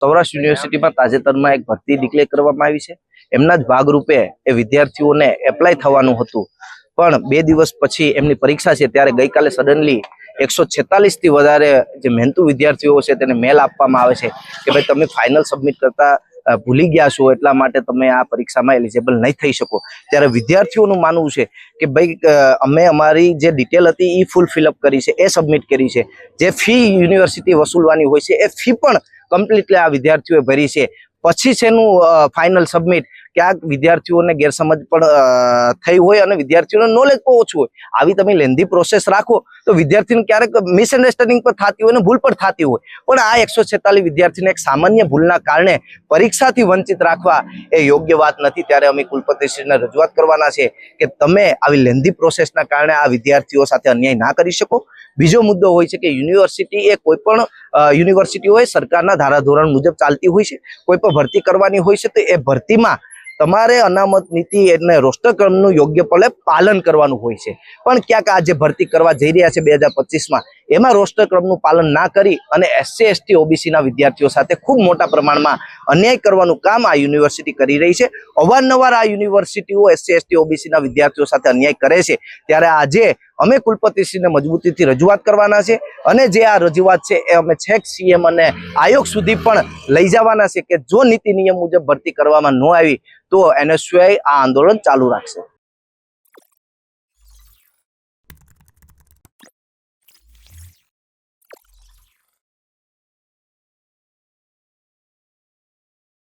સૌરાષ્ટ્ર યુનિવર્સિટીમાં તાજેતરમાં એક ભરતી ડિક્લેર કરવામાં આવી છે। એમના જ ભાગરૂપે એ વિદ્યાર્થીઓને એપ્લાય થવાનું હતું, પણ 2 દિવસ પછી એમની પરીક્ષા છે ત્યારે ગઈકાલે સડનલી 146 થી વધારે જે મહેનતુ વિદ્યાર્થીઓ છે તેને મેલ આપવામાં આવે છે કે ભાઈ તમે ફાઇનલ સબમિટ કરતા ભૂલી ગયા છો, એટલા માટે તમે આ પરીક્ષામાં એલિજિબલ નહીં થઈ શકો। ત્યારે વિદ્યાર્થીઓનું માનવું છે કે ભાઈ અમે અમારી જે ડિટેલ હતી એ ફૂલ ફિલઅપ કરી છે, એ સબમિટ કરી છે, જે ફી યુનિવર્સિટી વસૂલવાની હોય છે એ ફી પણ કમ્પ્લીટલી આ વિદ્યાર્થીઓએ ભરી છે। પછી છે એનું ફાઇનલ સબમિટ, ક્યાંક વિદ્યાર્થીઓને ગેરસમજ પણ થઈ હોય અને વિદ્યાર્થીઓનું નોલેજ પણ ઓછું હોય। આવી તમે લેન્ધી પ્રોસેસ રાખો તો વિદ્યાર્થીને ક્યારેક મિસઅન્ડરસ્ટેન્ડિંગ પણ થતી હોય ને ભૂલ પણ થતી હોય, પણ આ 146 વિદ્યાર્થીને એક સામાન્ય ભૂલના કારણે પરીક્ષાથી વંચિત રાખવા એ યોગ્ય વાત નથી। ત્યારે અમે કુલપતિશ્રીને રજૂઆત કરવાના છે કે તમે આવી લેન્ધી પ્રોસેસના કારણે આ વિદ્યાર્થીઓ સાથે અન્યાય ના કરી શકો। બીજો મુદ્દો હોય છે કે યુનિવર્સિટી એ કોઈ પણ યુનિવર્સિટી હોય સરકારના ધારાધોરણ મુજબ ચાલતી હોય છે। કોઈ પણ ભરતી કરવાની હોય છે તો એ ભરતીમાં તમારે અનામત નીતિ અને રોસ્ટર ક્રમનું યોગ્યપણે પાલન કરવાનું હોય છે, પણ ક્યાંક આ જે ભરતી કરવા જઈ રહ્યા છે 2025માં એમાં રોસ્ટર ક્રમનું પાલન ના કરી અને SC ST OBC ના વિદ્યાર્થીઓ સાથે ખૂબ મોટા પ્રમાણમાં અન્યાય કરવાનું કામ આ યુનિવર્સિટી કરી રહી છે। અવારનવાર આ યુનિવર્સિટીઓ SC ST OBC ના વિદ્યાર્થીઓ સાથે અન્યાય કરે છે, ત્યારે આજે અમે કુલપતિશ્રીને મજબૂતીથી રજૂઆત કરવાના છે અને જે આ રજૂઆત છે એ અમે છેક CM અને આયોગ સુધી પણ લઈ જવાના છે કે જો નીતિ નિયમ મુજબ ભરતી કરવામાં ન આવી તો NSUI આ આંદોલન ચાલુ રાખશે।